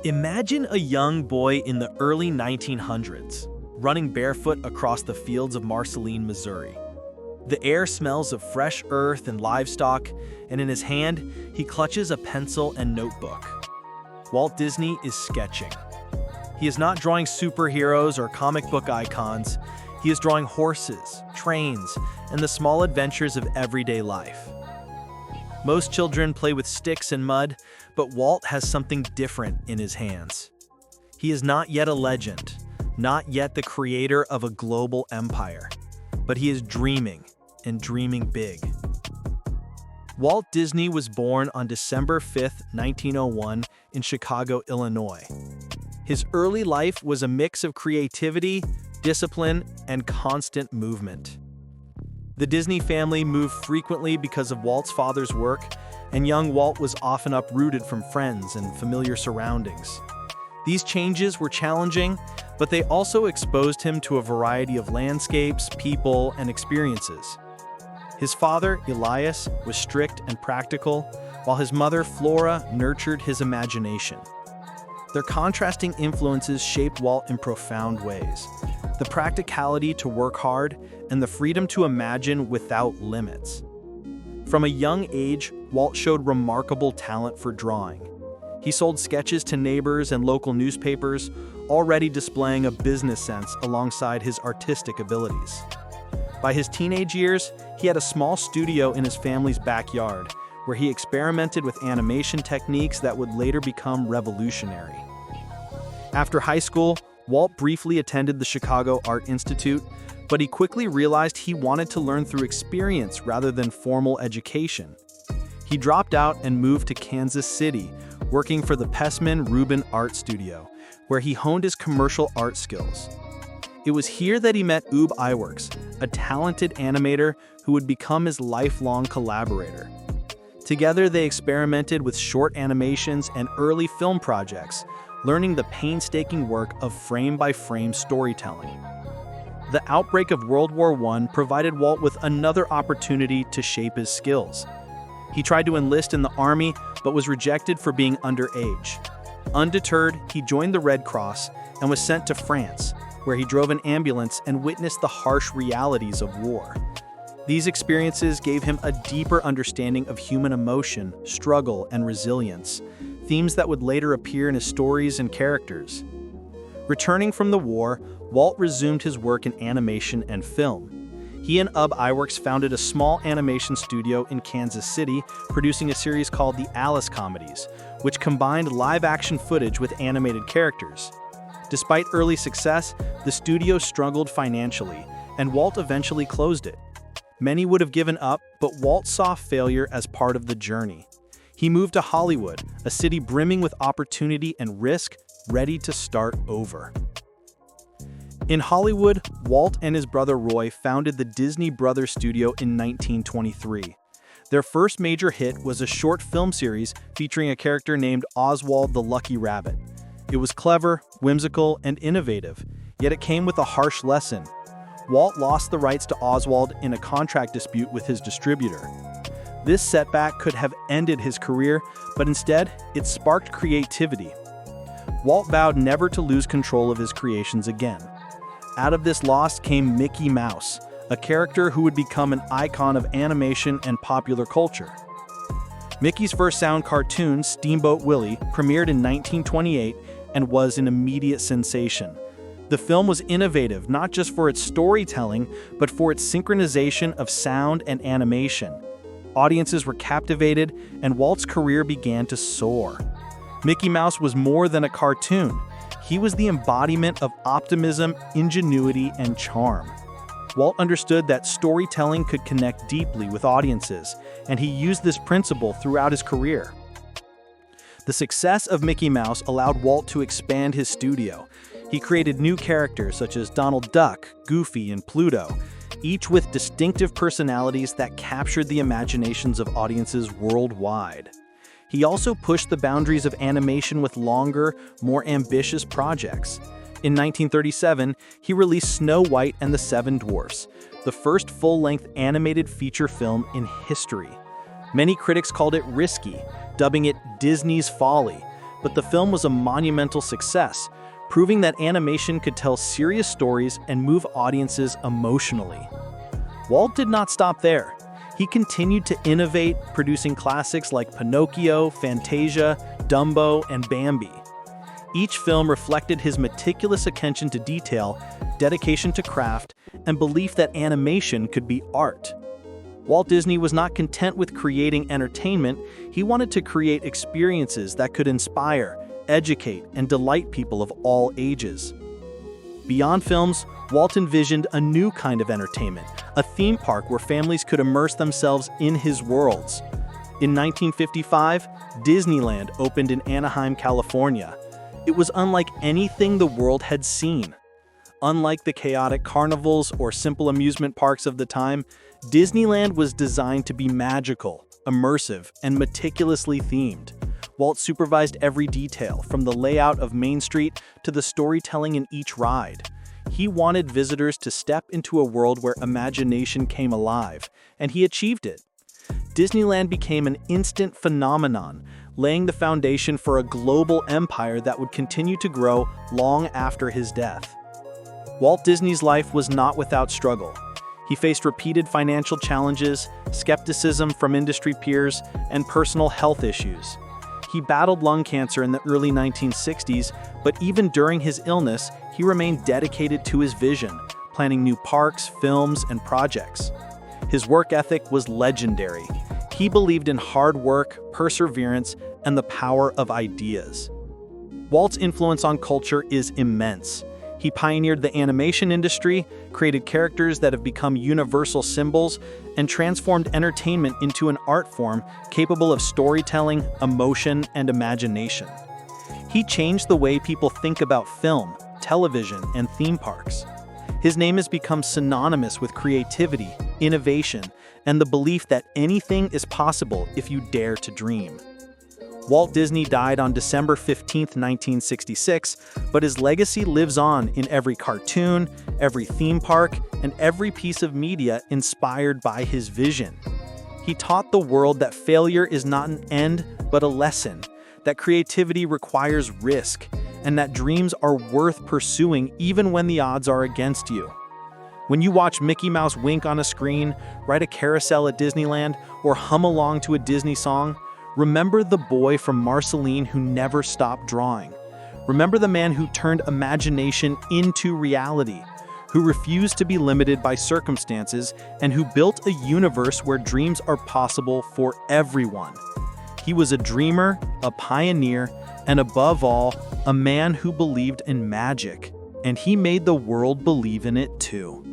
Imagine a young boy in the early 1900s, running barefoot across the fields of Marceline, Missouri. The air smells of fresh earth and livestock, and in his hand, he clutches a pencil and notebook. Walt Disney is sketching. He is not drawing superheroes or comic book icons. He is drawing horses, trains, and the small adventures of everyday life. Most children play with sticks and mud, but Walt has something different in his hands. He is not yet a legend, not yet the creator of a global empire, but he is dreaming, and dreaming big. Walt Disney was born on December 5, 1901, in Chicago, Illinois. His early life was a mix of creativity, discipline, and constant movement. The Disney family moved frequently because of Walt's father's work, and young Walt was often uprooted from friends and familiar surroundings. These changes were challenging, but they also exposed him to a variety of landscapes, people, and experiences. His father, Elias, was strict and practical, while his mother, Flora, nurtured his imagination. Their contrasting influences shaped Walt in profound ways. The practicality to work hard and the freedom to imagine without limits. From a young age, Walt showed remarkable talent for drawing. He sold sketches to neighbors and local newspapers, already displaying a business sense alongside his artistic abilities. By his teenage years, he had a small studio in his family's backyard, where he experimented with animation techniques that would later become revolutionary. After high school, Walt briefly attended the Chicago Art Institute, but he quickly realized he wanted to learn through experience rather than formal education. He dropped out and moved to Kansas City, working for the Pessman Rubin Art Studio, where he honed his commercial art skills. It was here that he met Ub Iwerks, a talented animator who would become his lifelong collaborator. Together, they experimented with short animations and early film projects, learning the painstaking work of frame-by-frame storytelling. The outbreak of World War I provided Walt with another opportunity to shape his skills. He tried to enlist in the Army, but was rejected for being underage. Undeterred, he joined the Red Cross and was sent to France, where he drove an ambulance and witnessed the harsh realities of war. These experiences gave him a deeper understanding of human emotion, struggle, and resilience, themes that would later appear in his stories and characters. Returning from the war, Walt resumed his work in animation and film. He and Ub Iwerks founded a small animation studio in Kansas City, producing a series called the Alice Comedies, which combined live-action footage with animated characters. Despite early success, the studio struggled financially, and Walt eventually closed it. Many would have given up, but Walt saw failure as part of the journey. He moved to Hollywood, a city brimming with opportunity and risk, ready to start over. In Hollywood, Walt and his brother Roy founded the Disney Brothers Studio in 1923. Their first major hit was a short film series featuring a character named Oswald the Lucky Rabbit. It was clever, whimsical, and innovative, yet it came with a harsh lesson. Walt lost the rights to Oswald in a contract dispute with his distributor. This setback could have ended his career, but instead, it sparked creativity. Walt vowed never to lose control of his creations again. Out of this loss came Mickey Mouse, a character who would become an icon of animation and popular culture. Mickey's first sound cartoon, Steamboat Willie, premiered in 1928 and was an immediate sensation. The film was innovative not just for its storytelling, but for its synchronization of sound and animation. Audiences were captivated, and Walt's career began to soar. Mickey Mouse was more than a cartoon. He was the embodiment of optimism, ingenuity, and charm. Walt understood that storytelling could connect deeply with audiences, and he used this principle throughout his career. The success of Mickey Mouse allowed Walt to expand his studio. He created new characters such as Donald Duck, Goofy, and Pluto, each with distinctive personalities that captured the imaginations of audiences worldwide. He also pushed the boundaries of animation with longer, more ambitious projects. In 1937, he released Snow White and the Seven Dwarfs, the first full-length animated feature film in history. Many critics called it risky, dubbing it Disney's folly, but the film was a monumental success, proving that animation could tell serious stories and move audiences emotionally. Walt did not stop there. He continued to innovate, producing classics like Pinocchio, Fantasia, Dumbo, and Bambi. Each film reflected his meticulous attention to detail, dedication to craft, and belief that animation could be art. Walt Disney was not content with creating entertainment. He wanted to create experiences that could inspire, educate, and delight people of all ages. Beyond films, Walt envisioned a new kind of entertainment, a theme park where families could immerse themselves in his worlds. In 1955, Disneyland opened in Anaheim, California. It was unlike anything the world had seen. Unlike the chaotic carnivals or simple amusement parks of the time, Disneyland was designed to be magical, immersive, and meticulously themed. Walt supervised every detail, from the layout of Main Street to the storytelling in each ride. He wanted visitors to step into a world where imagination came alive, and he achieved it. Disneyland became an instant phenomenon, laying the foundation for a global empire that would continue to grow long after his death. Walt Disney's life was not without struggle. He faced repeated financial challenges, skepticism from industry peers, and personal health issues. He battled lung cancer in the early 1960s, but even during his illness, he remained dedicated to his vision, planning new parks, films, and projects. His work ethic was legendary. He believed in hard work, perseverance, and the power of ideas. Walt's influence on culture is immense. He pioneered the animation industry, created characters that have become universal symbols, and transformed entertainment into an art form capable of storytelling, emotion, and imagination. He changed the way people think about film, television, and theme parks. His name has become synonymous with creativity, innovation, and the belief that anything is possible if you dare to dream. Walt Disney died on December 15, 1966, but his legacy lives on in every cartoon, every theme park, and every piece of media inspired by his vision. He taught the world that failure is not an end, but a lesson, that creativity requires risk, and that dreams are worth pursuing even when the odds are against you. When you watch Mickey Mouse wink on a screen, ride a carousel at Disneyland, or hum along to a Disney song, remember the boy from Marceline who never stopped drawing. Remember the man who turned imagination into reality, who refused to be limited by circumstances, and who built a universe where dreams are possible for everyone. He was a dreamer, a pioneer, and above all, a man who believed in magic, and he made the world believe in it too.